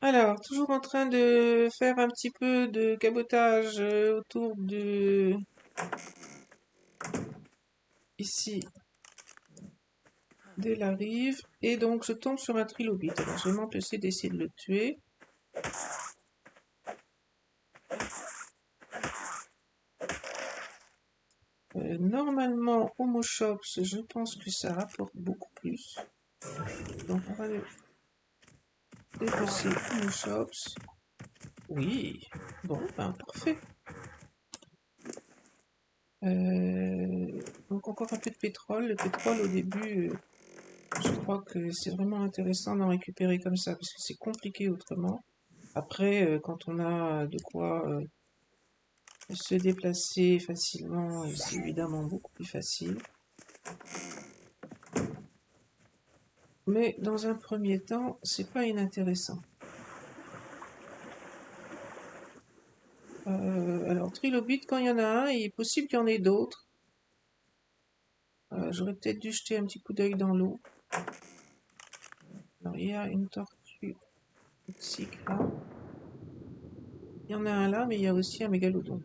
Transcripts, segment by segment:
Alors, toujours en train de faire un petit peu de cabotage autour de ici de la rive et donc je tombe sur un trilobite. Alors je vais m'empêcher d'essayer de le tuer. Normalement, Homo shops, je pense que ça rapporte beaucoup plus. Donc on va dépecer Homo shops. Oui, bon, ben parfait. Donc encore un peu de pétrole. Le pétrole au début, je crois que c'est vraiment intéressant d'en récupérer comme ça parce que c'est compliqué autrement. Après, quand on a de quoi se déplacer facilement, c'est évidemment beaucoup plus facile. Mais dans un premier temps, c'est pas inintéressant. Alors, trilobite, quand il y en a un, il est possible qu'il y en ait d'autres. J'aurais peut-être dû jeter un petit coup d'œil dans l'eau. Alors, il y a une tortue toxique là. Il y en a un là, mais il y a aussi un mégalodon.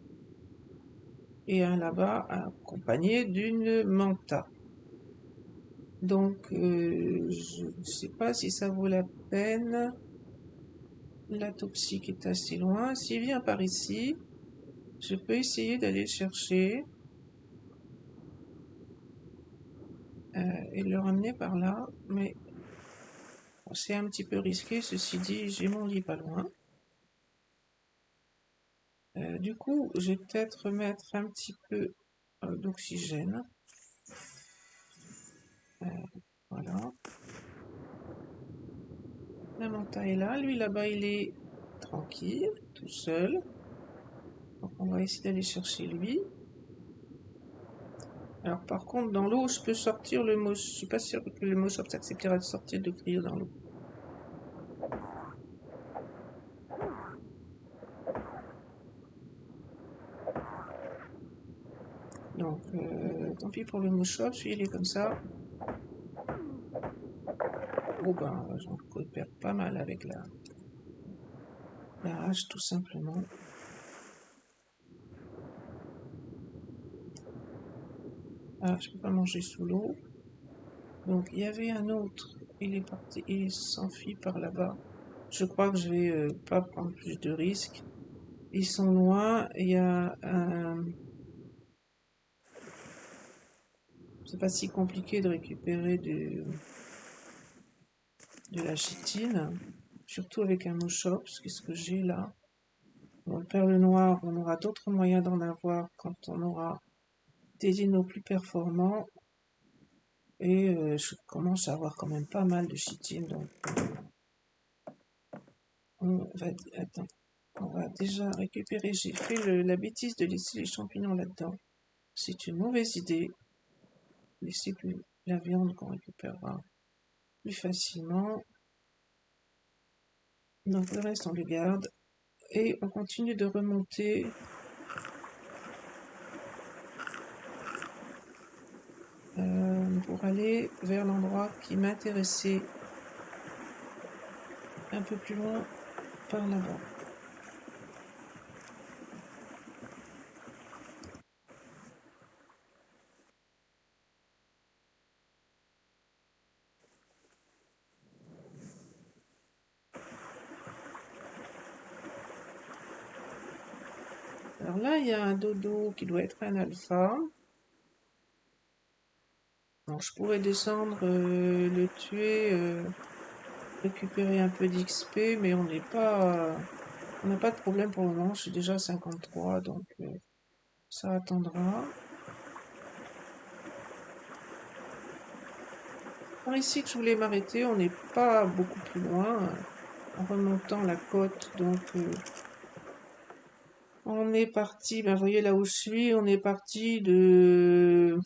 Et un là-bas, accompagné d'une manta. Donc, je ne sais pas si ça vaut la peine. La toxique est assez loin. S'il vient par ici, je peux essayer d'aller le chercher et le ramener par là. Mais c'est un petit peu risqué. Ceci dit, j'ai mon lit pas loin. Du coup, je vais peut-être mettre un petit peu d'oxygène. Voilà. La manta est là. Lui, là-bas, il est tranquille, tout seul. Donc, on va essayer d'aller chercher lui. Alors, par contre, dans l'eau, je peux sortir le mot. Je suis pas sûr que le mot acceptera de sortir de cryo dans l'eau. Donc, tant pis pour le mouchoir, il est comme ça. Oh ben, j'en coopère pas mal avec la hache, tout simplement. Ah, je peux pas manger sous l'eau. Donc, il y avait un autre. Il est parti, il s'enfuit par là-bas. Je crois que je vais pas prendre plus de risques. Ils sont loin. Il y a un... C'est pas si compliqué de récupérer de la chitine. Surtout avec un mouchops. Qu'est-ce que j'ai là? Bon, le perle noir, on aura d'autres moyens d'en avoir quand on aura des dinos plus performants. Et je commence à avoir quand même pas mal de chitine. Donc attends, on va déjà récupérer. J'ai fait la bêtise de laisser les champignons là-dedans. C'est une mauvaise idée. Laisser plus la viande qu'on récupérera plus facilement. Donc le reste on le garde. Et on continue de remonter. Pour aller vers l'endroit qui m'intéressait un peu plus loin par là-bas. Alors là, il y a un dodo qui doit être un alpha. Donc je pourrais descendre, le tuer, récupérer un peu d'XP, mais on n'a pas de problème pour le moment. Je suis déjà à 53, donc ça attendra. Par ici que je voulais m'arrêter, on n'est pas beaucoup plus loin, en remontant la côte, donc on est parti, ben vous voyez là où je suis, on est parti de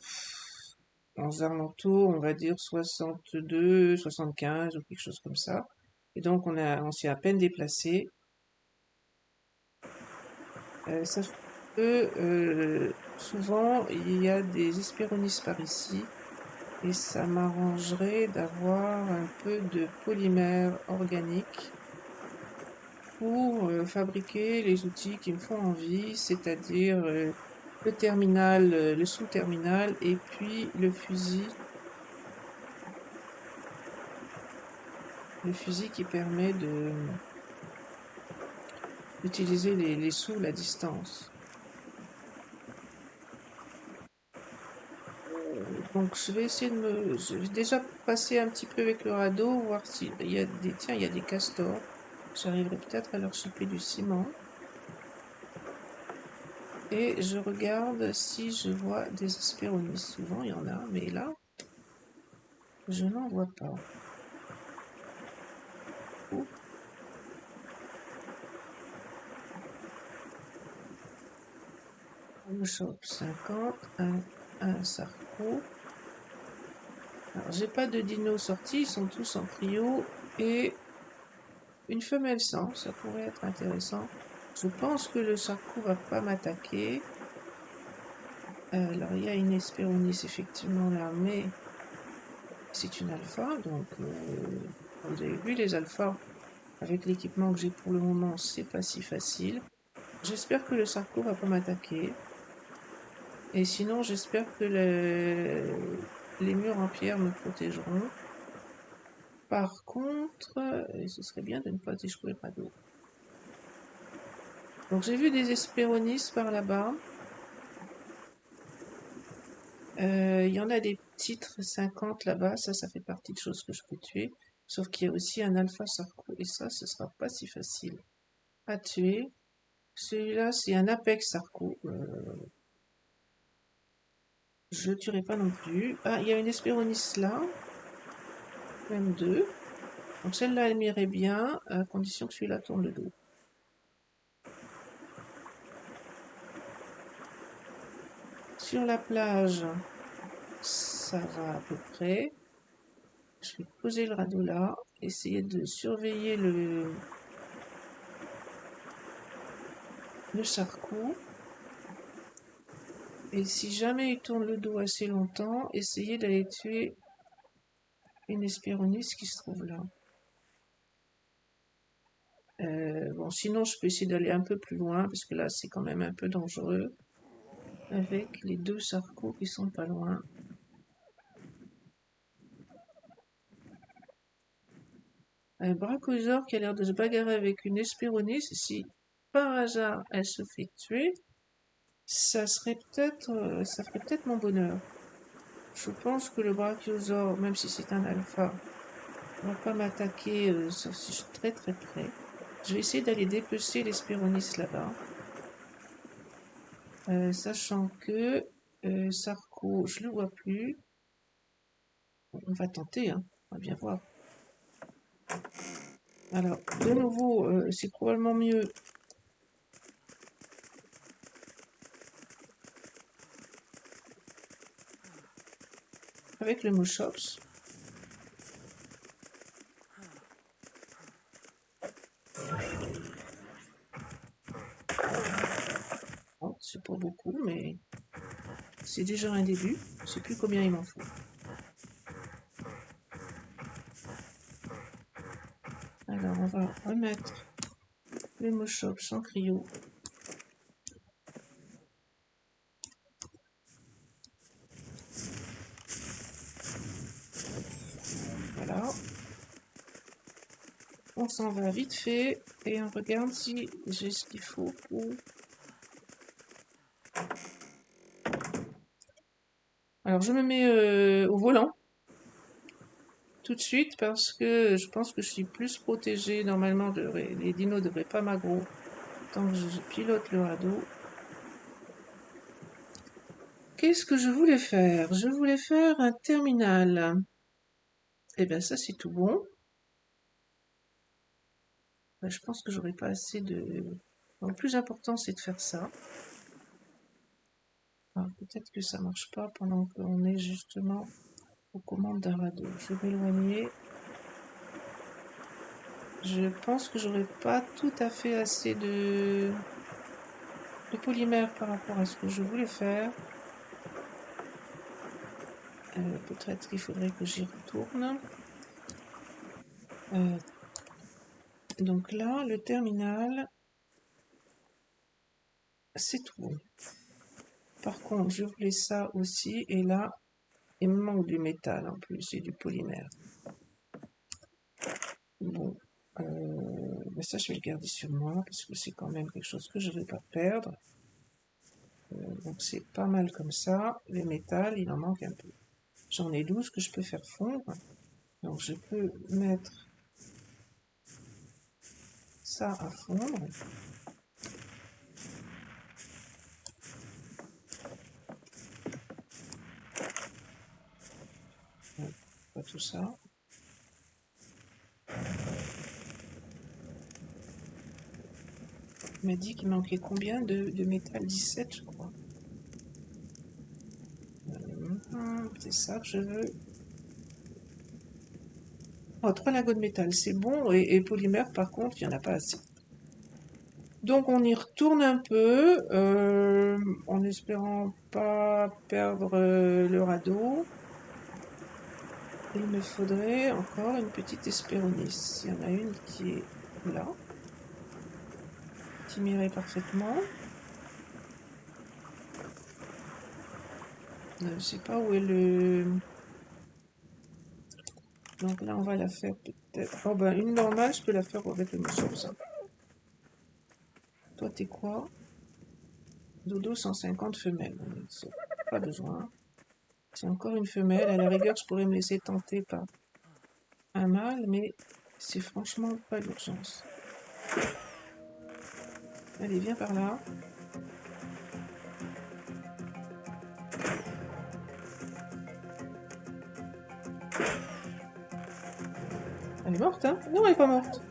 aux alentours, on va dire 62, 75 ou quelque chose comme ça. Et donc on s'est à peine déplacé. Ça fait que souvent il y a des Hesperonychus par ici et ça m'arrangerait d'avoir un peu de polymère organique pour fabriquer les outils qui me font envie, c'est-à-dire le terminal, le sous-terminal et puis le fusil. Le fusil qui permet d'utiliser les sous à distance. Donc je vais essayer je vais déjà passer un petit peu avec le radeau, voir s'il y a des... Tiens, il y a des castors. J'arriverai peut-être à leur choper du ciment. Et je regarde si je vois des hespéronis. Souvent il y en a, mais là, je n'en vois pas. Oh. On chope 50, un sarco. Alors j'ai pas de dinos sortis, ils sont tous en trio. Et une femelle sang, ça pourrait être intéressant. Je pense que le sarco va pas m'attaquer. Alors il y a une Hesperonychus effectivement là, mais c'est une alpha, donc vous avez vu les alphas, avec l'équipement que j'ai pour le moment, c'est pas si facile. J'espère que le sarco va pas m'attaquer. Et sinon j'espère que les murs en pierre me protégeront. Par contre, ce serait bien de ne pas échouer le radeau. Donc j'ai vu des Hesperonychus par là-bas. Il y en a des titres 50 là-bas, ça fait partie de choses que je peux tuer. Sauf qu'il y a aussi un alpha sarco, et ça, ce sera pas si facile à tuer. Celui-là, c'est un apex sarco. Je le tuerai pas non plus. Ah, il y a une Hesperonychus là. Même deux. Donc celle-là, elle m'irait bien, à condition que celui-là tourne le dos. Sur la plage, ça va à peu près. Je vais poser le radeau là, essayer de surveiller le sarco. Et si jamais il tourne le dos assez longtemps, essayez d'aller tuer une Hesperonychus qui se trouve là. Bon, sinon je peux essayer d'aller un peu plus loin, parce que là c'est quand même un peu dangereux. Avec les deux sarcos qui sont pas loin. Un brachiosaure qui a l'air de se bagarrer avec une Hesperonychus. Si par hasard elle se fait tuer, ça ferait peut-être mon bonheur. Je pense que le brachiosaure, même si c'est un alpha, ne va pas m'attaquer, sauf si je suis très très près. Je vais essayer d'aller dépecer l'Hesperonychus là-bas. Sachant que Sarco, je le vois plus. On va tenter, hein. On va bien voir. Alors, de nouveau, c'est probablement mieux avec le Moschops. Bon, c'est pas beaucoup, mais c'est déjà un début. Je sais plus combien il m'en faut. Alors, on va remettre le Moschops en cryo. Voilà. On s'en va vite fait et on regarde si j'ai ce qu'il faut pour... Alors, je me mets au volant tout de suite parce que je pense que je suis plus protégée. Normalement, les dinos ne devraient pas m'aggro tant que je pilote le radeau. Qu'est-ce que je voulais faire? Je voulais faire un terminal. Eh bien, ça, c'est tout bon. Ben, je pense que j'aurai pas assez de... Donc, le plus important, c'est de faire ça. Alors, peut-être que ça marche pas pendant qu'on est justement aux commandes d'un radeau. Je vais m'éloigner. Je pense que j'aurai pas tout à fait assez de polymère par rapport à ce que je voulais faire. Peut-être qu'il faudrait que j'y retourne. Donc là, le terminal, c'est tout bon. Par contre, je voulais ça aussi, et là, il me manque du métal en plus, et du polymère. Bon, mais ça, je vais le garder sur moi, parce que c'est quand même quelque chose que je ne vais pas perdre. Donc c'est pas mal comme ça. Le métal, il en manque un peu. J'en ai 12 que je peux faire fondre. Donc je peux mettre ça à fondre. Pas tout ça. Il m'a dit qu'il manquait combien de métal? 17, je crois. C'est ça que je veux. Oh, 3 lingots de métal, c'est bon. Et polymère, par contre, il n'y en a pas assez. Donc on y retourne un peu, en espérant pas perdre le radeau. Il me faudrait encore une petite espéronisse. Il y en a une qui est là, qui m'irait parfaitement. Je ne sais pas où est le... Donc là, on va la faire peut-être... Oh ben, une normale, je peux la faire avec le morceau ça. Toi, t'es quoi? Dodo 150 femelles. Pas besoin. C'est encore une femelle. À la rigueur, je pourrais me laisser tenter par un mâle, mais c'est franchement pas l'urgence. Allez, viens par là. Elle est morte, hein? Non, elle est pas morte.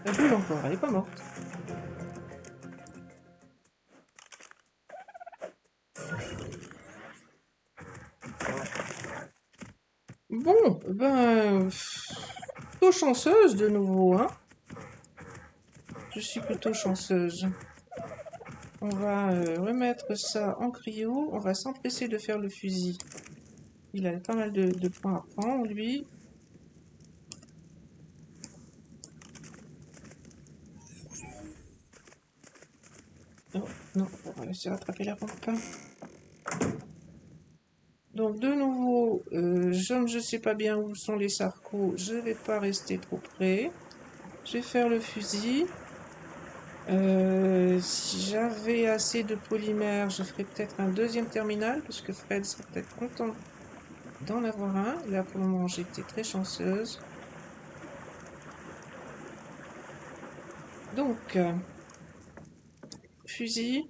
Elle bouge encore, elle est pas morte. Bon, ben... plutôt chanceuse de nouveau, hein? Je suis plutôt chanceuse. On va remettre ça en cryo. On va s'empresser de faire le fusil. Il a pas mal de points à prendre, lui. Oh, non, on va essayer de rattraper la pompe. Donc, de nouveau, je ne sais pas bien où sont les sarcos. Je ne vais pas rester trop près. Je vais faire le fusil. Si j'avais assez de polymère, je ferais peut-être un deuxième terminal, parce que Fred serait peut-être content d'en avoir un. Là, pour le moment, j'étais très chanceuse. Donc, fusil.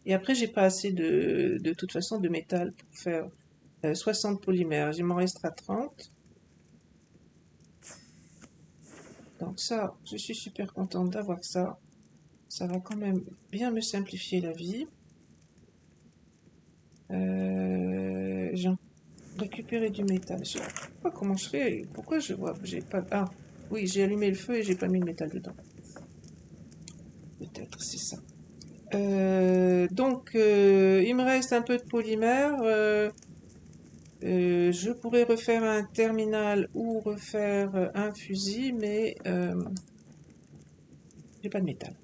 Et après, j'ai pas assez de toute façon de métal pour faire 60 polymères. Il m'en restera 30. Donc ça, je suis super contente d'avoir ça. Ça va quand même bien me simplifier la vie. J'ai récupéré du métal. Je sais pas comment je fais. Pourquoi je vois que j'ai pas... Ah, oui, j'ai allumé le feu et j'ai pas mis le métal dedans. Peut-être, c'est ça. Donc, il me reste un peu de polymère. Je pourrais refaire un terminal ou refaire un fusil, mais j'ai pas de métal.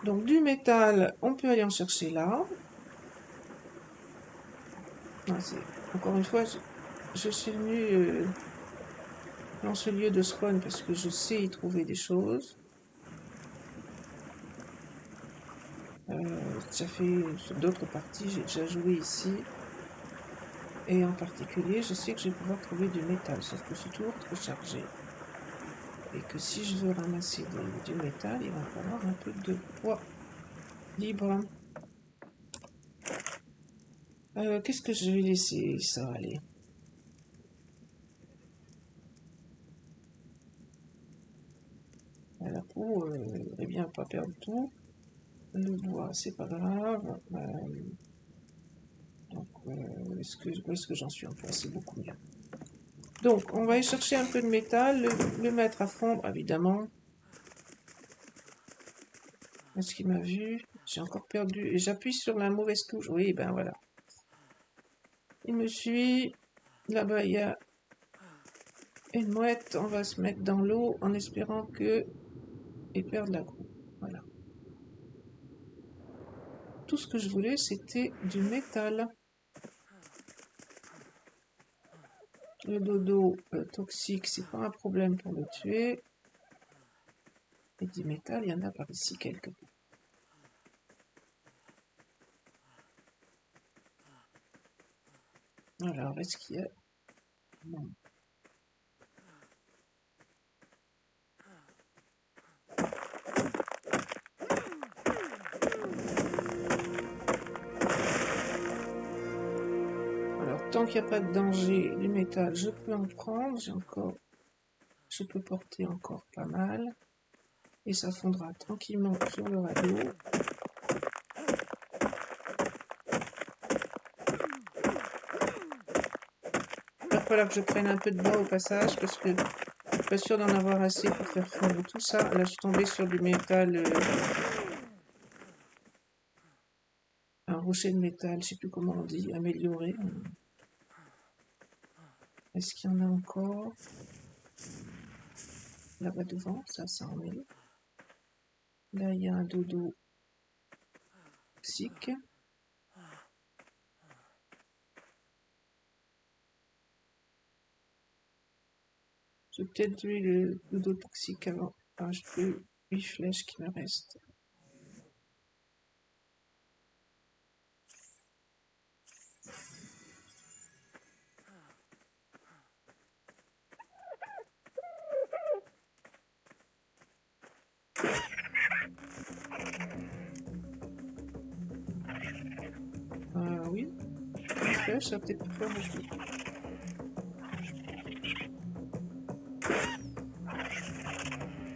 Donc du métal, on peut aller en chercher là. Non, encore une fois, je suis venue dans ce lieu de spawn parce que je sais y trouver des choses. Ça fait sur d'autres parties, j'ai déjà joué ici. Et en particulier, je sais que je vais pouvoir trouver du métal, sauf que c'est toujours trop chargé. Et que si je veux ramasser du métal, il va falloir un peu de poids libre. Qu'est-ce que je vais laisser ça aller? La peau, eh bien, pas perdre tout. Le bois, c'est pas grave. Donc, où est-ce que j'en suis en place? C'est beaucoup mieux. Donc, on va aller chercher un peu de métal, le mettre à fondre, évidemment. Est-ce qu'il m'a vu? J'ai encore perdu. Et j'appuie sur la mauvaise touche. Oui, ben voilà. Il me suit. Là-bas, il y a Une mouette, on va se mettre dans l'eau en espérant que et perdre la coupe. Voilà. Tout ce que je voulais, c'était du métal. Le dodo toxique, c'est pas un problème pour le tuer. Et du métal, il y en a par ici quelque part. Alors, est-ce qu'il y a... Non. Alors, tant qu'il n'y a pas de danger du métal, je peux en prendre. Je peux porter encore pas mal. Et ça fondra tranquillement sur le radeau. Il va falloir que je prenne un peu de bois au passage parce que je suis pas sûre d'en avoir assez pour faire fondre tout ça. Là, je suis tombée sur du métal, un rocher de métal, je sais plus comment on dit, amélioré. Est-ce qu'il y en a encore? Là-bas devant, ça en est. Là, il y a un dodo toxique. Je vais peut-être tuer le dodo toxique avant. Enfin, je peux 8 flèches qui me restent. Oui, 8 flèches, ça va peut-être pas faire beaucoup.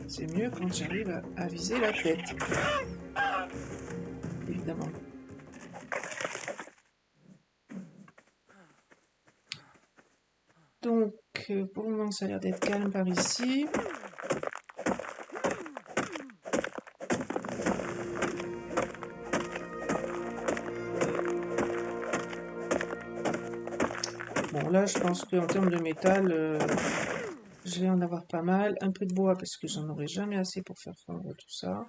C'est mieux quand j'arrive à viser la tête. Évidemment. Donc, pour le moment, ça a l'air d'être calme par ici. Bon, là, je pense qu'en termes de métal, je vais en avoir pas mal. Un peu de bois, parce que j'en aurai jamais assez pour faire fondre tout ça.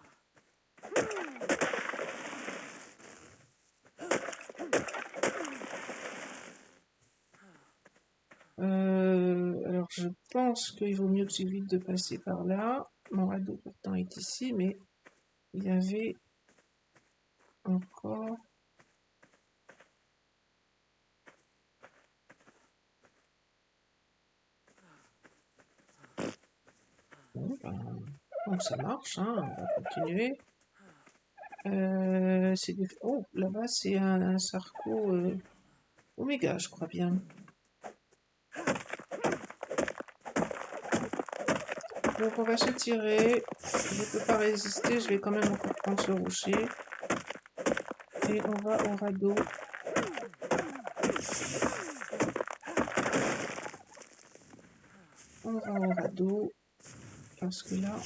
Alors, je pense qu'il vaut mieux que j'évite de passer par là. Mon radeau, pourtant, est ici, mais il y avait encore... Bon, ben, donc ça marche, hein, on va continuer. Oh, là-bas, c'est un sarco oméga, je crois bien. Donc on va se tirer. Je ne peux pas résister, je vais quand même encore prendre ce rocher. Et on va au radeau. On va au radeau. Parce que là,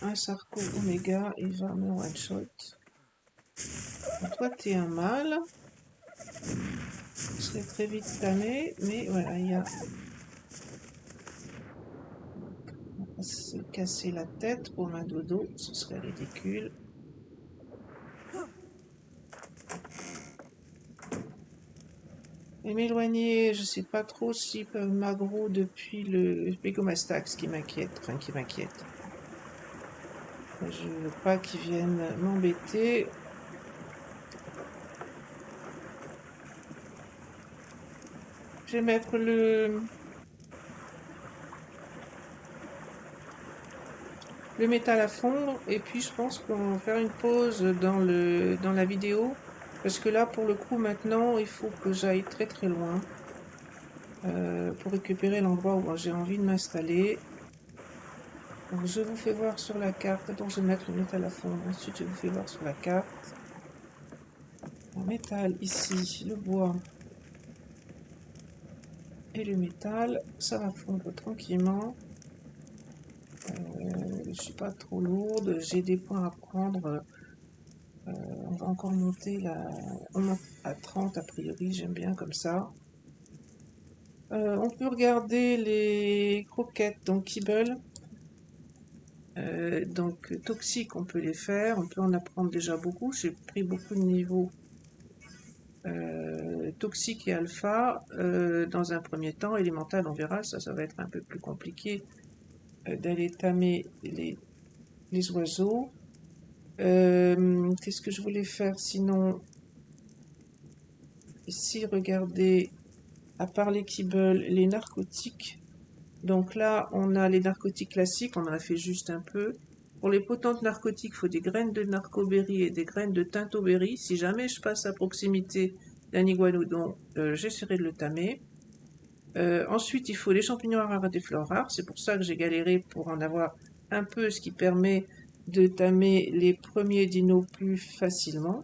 un sarco oméga, il va me one-shot. Toi, t'es un mâle. Je serai très vite tamé, mais voilà, il y a... On va se casser la tête pour un dodo, ce serait ridicule. Et m'éloigner, je sais pas trop s'ils peuvent m'aggro depuis le Pégomastax qui m'inquiète, enfin qui m'inquiète. Je veux pas qu'ils viennent m'embêter. Je vais mettre le métal à fondre et puis je pense qu'on va faire une pause dans la vidéo parce que là pour le coup maintenant il faut que j'aille très très loin pour récupérer l'endroit où j'ai envie de m'installer. Donc je vous fais voir sur la carte. Attends, je vais mettre le métal à fondre. Ensuite je vous fais voir sur la carte. Le métal ici, le bois et le métal, ça va fondre tranquillement. Je suis pas trop lourde, j'ai des points à prendre. On va encore monter là. On monte à 30 a priori, j'aime bien comme ça. On peut regarder les croquettes, donc Kibble. Donc toxiques, on peut les faire, on peut en apprendre déjà beaucoup. J'ai pris beaucoup de niveaux toxiques et alpha dans un premier temps. Élémental, on verra, ça va être un peu plus compliqué d'aller tamer les oiseaux. Qu'est-ce que je voulais faire sinon? Ici, regardez, à part les kibbles, les narcotiques. Donc là, on a les narcotiques classiques, on en a fait juste un peu. Pour les potentes narcotiques, il faut des graines de narcoberry et des graines de tintoberry. Si jamais je passe à proximité d'un iguanodon, j'essaierai de le tamer. Ensuite, il faut les champignons rares et des fleurs rares. C'est pour ça que j'ai galéré pour en avoir un peu, ce qui permet de tamer les premiers dinos plus facilement.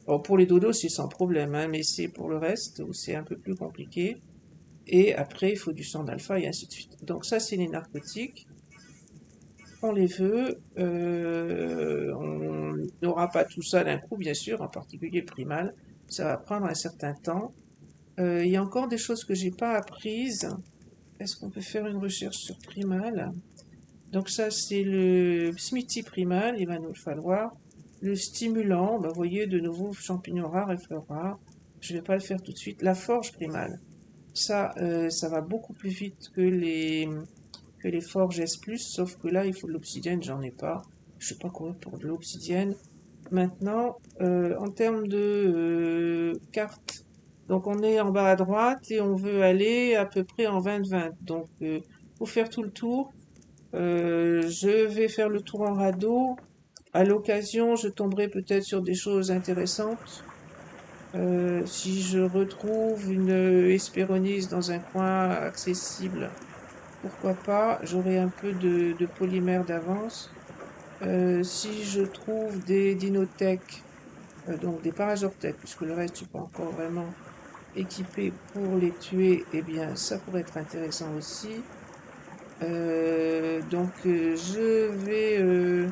Bon, pour les dodos, c'est sans problème, hein, mais c'est pour le reste où c'est un peu plus compliqué. Et après, il faut du sang d'alpha et ainsi de suite. Donc ça, c'est les narcotiques. On les veut. On n'aura pas tout ça d'un coup, bien sûr, en particulier primal. Ça va prendre un certain temps. Il y a encore des choses que j'ai pas apprises. Est-ce qu'on peut faire une recherche sur primal? Donc ça, c'est le Smithy primal, il va nous le falloir. Le stimulant, bah, vous voyez, de nouveau, champignons rares et fleurs rares. Je ne vais pas le faire tout de suite. La forge primale. Ça va beaucoup plus vite que les forges S+, sauf que là, il faut de l'obsidienne, j'en ai pas. Je sais pas courir pour de l'obsidienne. Maintenant, en termes de carte, donc on est en bas à droite et on veut aller à peu près en 20-20. Donc, faut faire tout le tour. Je vais faire le tour en radeau. À l'occasion, je tomberai peut-être sur des choses intéressantes. Si je retrouve une Hesperonychus dans un coin accessible, pourquoi pas, j'aurai un peu de polymère d'avance. Si je trouve des dinothèques, donc des parajorthèques, puisque le reste, je suis pas encore vraiment équipé pour les tuer, eh bien, ça pourrait être intéressant aussi. Je vais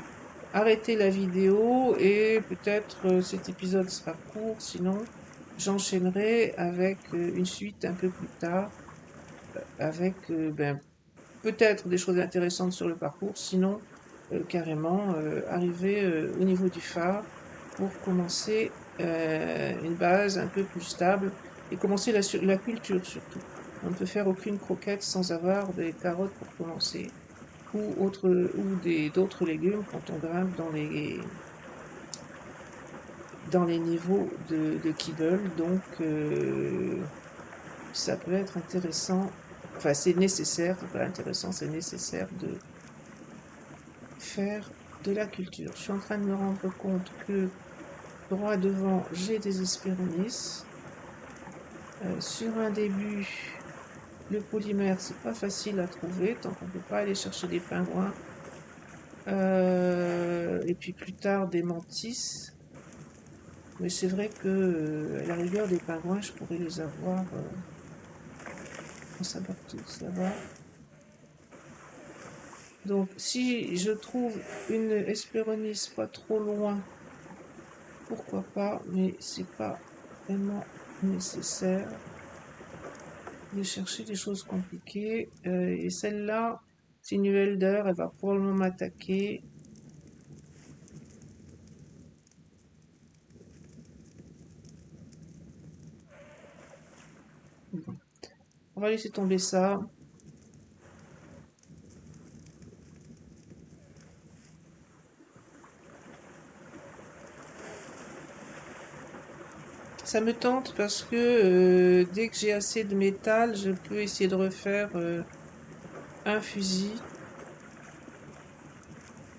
arrêter la vidéo et peut-être cet épisode sera court, sinon j'enchaînerai avec une suite un peu plus tard, avec peut-être des choses intéressantes sur le parcours, sinon carrément arriver au niveau du phare pour commencer une base un peu plus stable et commencer la culture surtout. On ne peut faire aucune croquette sans avoir des carottes pour commencer ou d'autres légumes quand on grimpe dans les niveaux de Kibble. Donc ça peut être intéressant, enfin c'est nécessaire, c'est pas intéressant, c'est nécessaire de faire de la culture. Je suis en train de me rendre compte que droit devant, j'ai des Hesperonychus. Sur un début, le polymère, c'est pas facile à trouver, tant qu'on peut pas aller chercher des pingouins. Et puis plus tard, des mantis. Mais c'est vrai que, à la rigueur, des pingouins, je pourrais les avoir en savoir tous là-bas. Donc, si je trouve une Hesperonychus pas trop loin, pourquoi pas, mais c'est pas vraiment nécessaire de chercher des choses compliquées. Et celle-là, c'est une Welder, elle va probablement m'attaquer. Bon. On va laisser tomber ça. Ça me tente parce que dès que j'ai assez de métal, je peux essayer de refaire un fusil.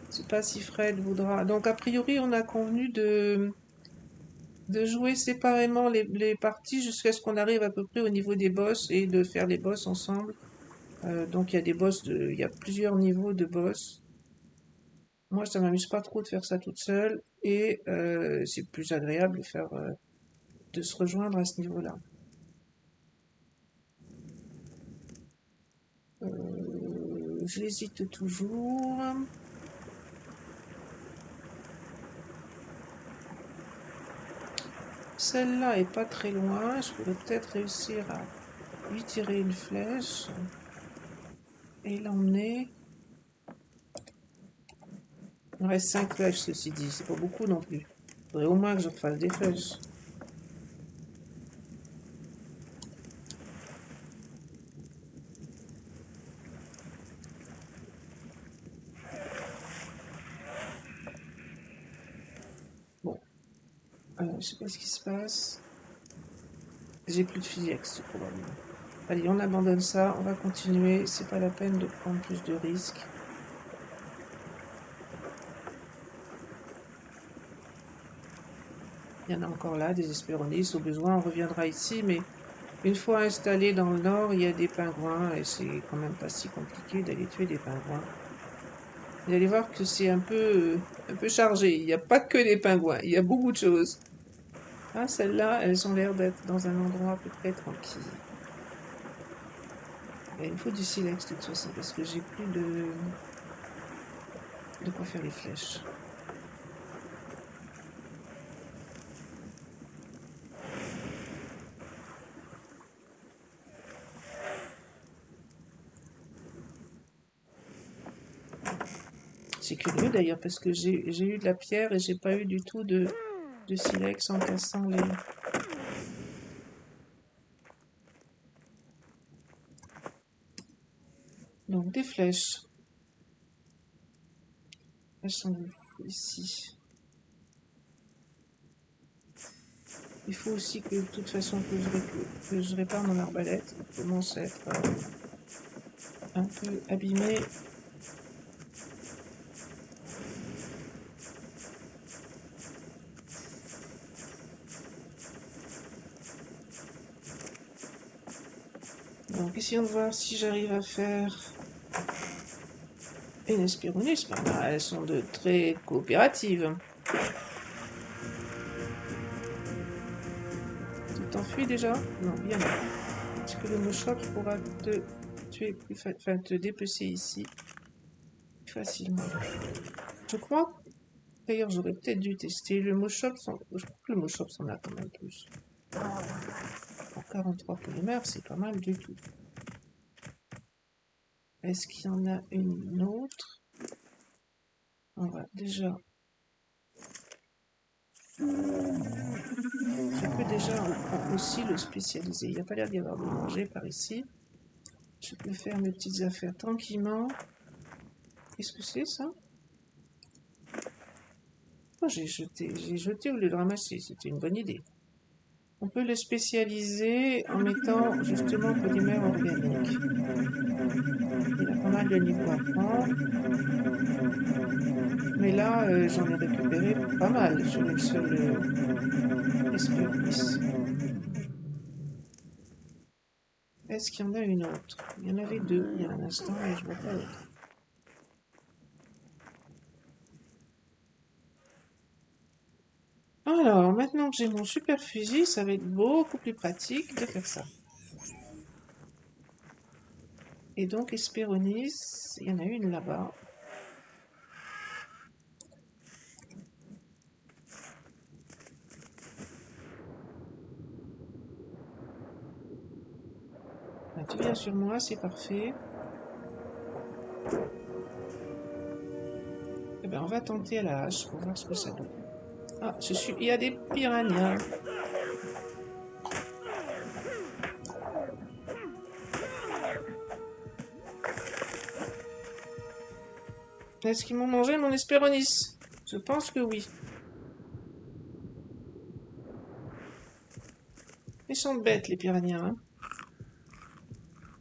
Je sais pas si Fred voudra. Donc a priori, on a convenu de jouer séparément les parties jusqu'à ce qu'on arrive à peu près au niveau des boss et de faire les boss ensemble. Donc il y a il y a plusieurs niveaux de boss. Moi, ça m'amuse pas trop de faire ça toute seule et c'est plus agréable de se rejoindre à ce niveau-là. J'hésite toujours. Celle-là est pas très loin. Je pourrais peut-être réussir à lui tirer une flèche et l'emmener. Il me reste 5 flèches, ceci dit, c'est pas beaucoup non plus. Il faudrait au moins que je refasse des flèches. Bon, je sais pas ce qui se passe. J'ai plus de Philex, probablement. Allez, on abandonne ça, on va continuer. C'est pas la peine de prendre plus de risques. Il y en a encore là, des Hesperonis. Au besoin, on reviendra ici, mais une fois installé dans le nord, il y a des pingouins et c'est quand même pas si compliqué d'aller tuer des pingouins. Vous allez voir que c'est un peu chargé. Il n'y a pas que des pingouins, il y a beaucoup de choses. Ah, celles-là, elles ont l'air d'être dans un endroit à peu près tranquille. Et il me faut du silex de toute façon, parce que j'ai plus de quoi faire les flèches. C'est curieux d'ailleurs, parce que j'ai eu de la pierre et j'ai pas eu du tout de silex en cassant les... Donc des flèches. Elles sont ici. Il faut aussi que, de toute façon, que je répare mon arbalète. Elle commence à être un peu abîmée. Donc, essayons de voir si j'arrive à faire une Hesperonis. Ben, elles sont de très coopératives. Tu t'enfuis déjà? Non, bien. Est-ce que le Moschoc pourra te tuer plus enfin te dépecer ici plus facilement? Je crois. D'ailleurs, j'aurais peut-être dû tester le Moschoc. Je crois que le Moschoc s'en a quand même plus. Pour 43 polymères, c'est pas mal du tout. Est-ce qu'il y en a une autre? On va déjà... Je peux déjà aussi le spécialiser. Il n'y a pas l'air d'y avoir de danger par ici. Je peux faire mes petites affaires tranquillement. Qu'est-ce que c'est ça? Oh, j'ai jeté au lieu de ramasser. C'était une bonne idée. On peut le spécialiser en mettant justement polymère organique. Il a pas mal de niveaux à prendre. Mais là, j'en ai récupéré pas mal sur une seule Hesperonis. Est-ce qu'il y en a une autre? Il y en avait deux il y a un instant, mais je ne vois pas l'autre. Alors, maintenant que j'ai mon super fusil, ça va être beaucoup plus pratique de faire ça. Et donc, Hesperonis, il y en a une là-bas. Ah, tu viens sur moi, c'est parfait. Eh bien, on va tenter à la hache pour voir ce que ça donne. Ah, il y a des piranhas. Est-ce qu'ils m'ont mangé mon Hesperonis? Je pense que oui. Ils sont bêtes, les piranhas. Hein.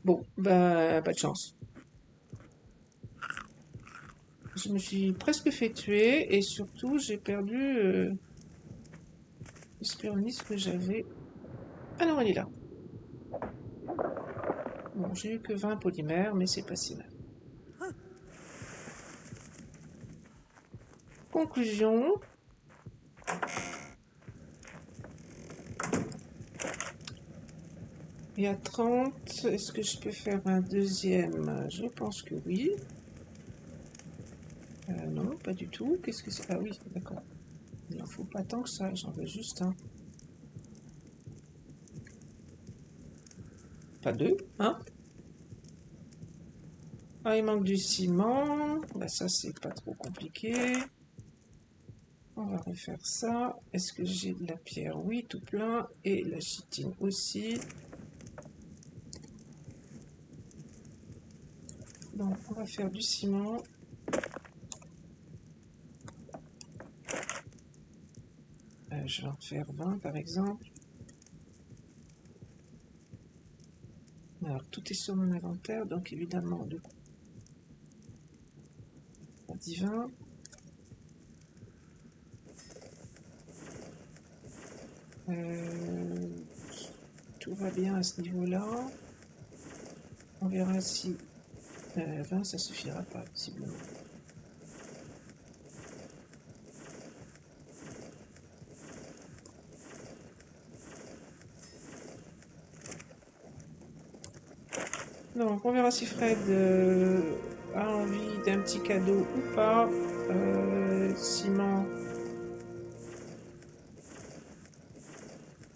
Bon, bah, pas de chance. Je me suis presque fait tuer et surtout, j'ai perdu l'Hesperonis que j'avais. Alors, elle est là. Bon, j'ai eu que 20 polymères, mais c'est pas si mal. Conclusion. Il y a 30. Est-ce que je peux faire un deuxième? Je pense que oui. Non, pas du tout. Qu'est-ce que c'est? Ah oui, d'accord. Il n'en faut pas tant que ça, j'en veux juste un. pas 2, hein. Ah, il manque du ciment. Bah, ça, c'est pas trop compliqué. On va refaire ça. Est-ce que j'ai de la pierre? Oui, tout plein. Et la chitine aussi. Donc, on va faire du ciment. Je vais en faire 20 par exemple. Alors, tout est sur mon inventaire, donc évidemment, on dit 20. Tout va bien à ce niveau-là. On verra si 20 ça suffira pas, possiblement. Donc, on verra si Fred a envie d'un petit cadeau ou pas. Ciment.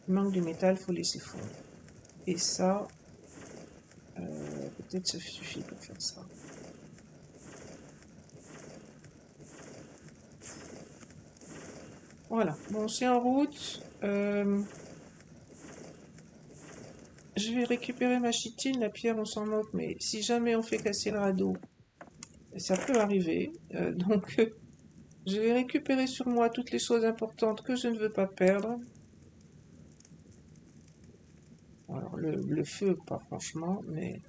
Il manque du métal, faut laisser fondre. Et ça, peut-être ça suffit pour faire ça. Voilà, bon, c'est en route. Je vais récupérer ma chitine, la pierre on s'en moque, mais si jamais on fait casser le radeau, ça peut arriver. Donc, je vais récupérer sur moi toutes les choses importantes que je ne veux pas perdre. Alors, le feu, pas franchement, mais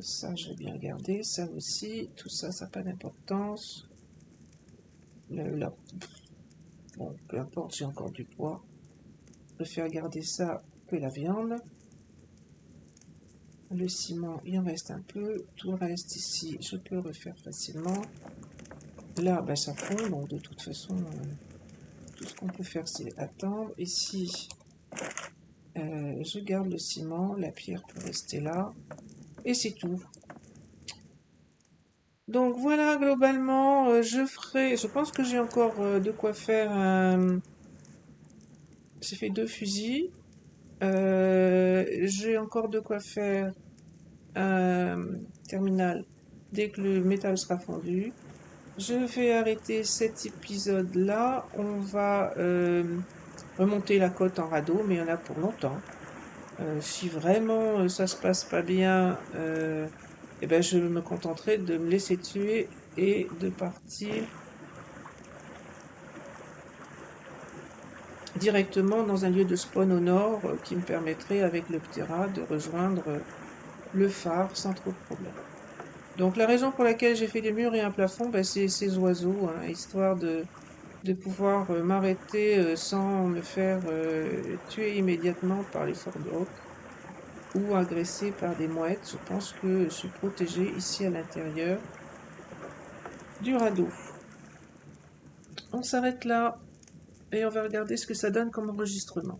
ça, je vais bien regarder. Ça aussi, tout ça, ça n'a pas d'importance. Bon, peu importe, j'ai encore du poids. Je préfère garder ça que la viande. Le ciment, il en reste un peu. Tout le reste ici, je peux le refaire facilement. Là, ben, ça fond, donc de toute façon, tout ce qu'on peut faire, c'est attendre. Ici, je garde le ciment, la pierre peut rester là. Et c'est tout. Donc voilà, globalement, je pense que j'ai encore de quoi faire j'ai fait 2 fusils. J'ai encore de quoi faire un terminal dès que le métal sera fondu. Je vais arrêter cet épisode-là. On va remonter la côte en radeau, mais il y en a pour longtemps. Si vraiment ça se passe pas bien, eh ben, je me contenterai de me laisser tuer et de partir directement dans un lieu de spawn au nord qui me permettrait avec le Ptera de rejoindre le phare sans trop de problème. Donc la raison pour laquelle j'ai fait des murs et un plafond, ben, c'est ces oiseaux, hein, histoire de pouvoir m'arrêter sans me faire tuer immédiatement par les Fordhawk ou agressé par des mouettes. Je pense que je suis protégée ici à l'intérieur du radeau. On s'arrête là et on va regarder ce que ça donne comme enregistrement.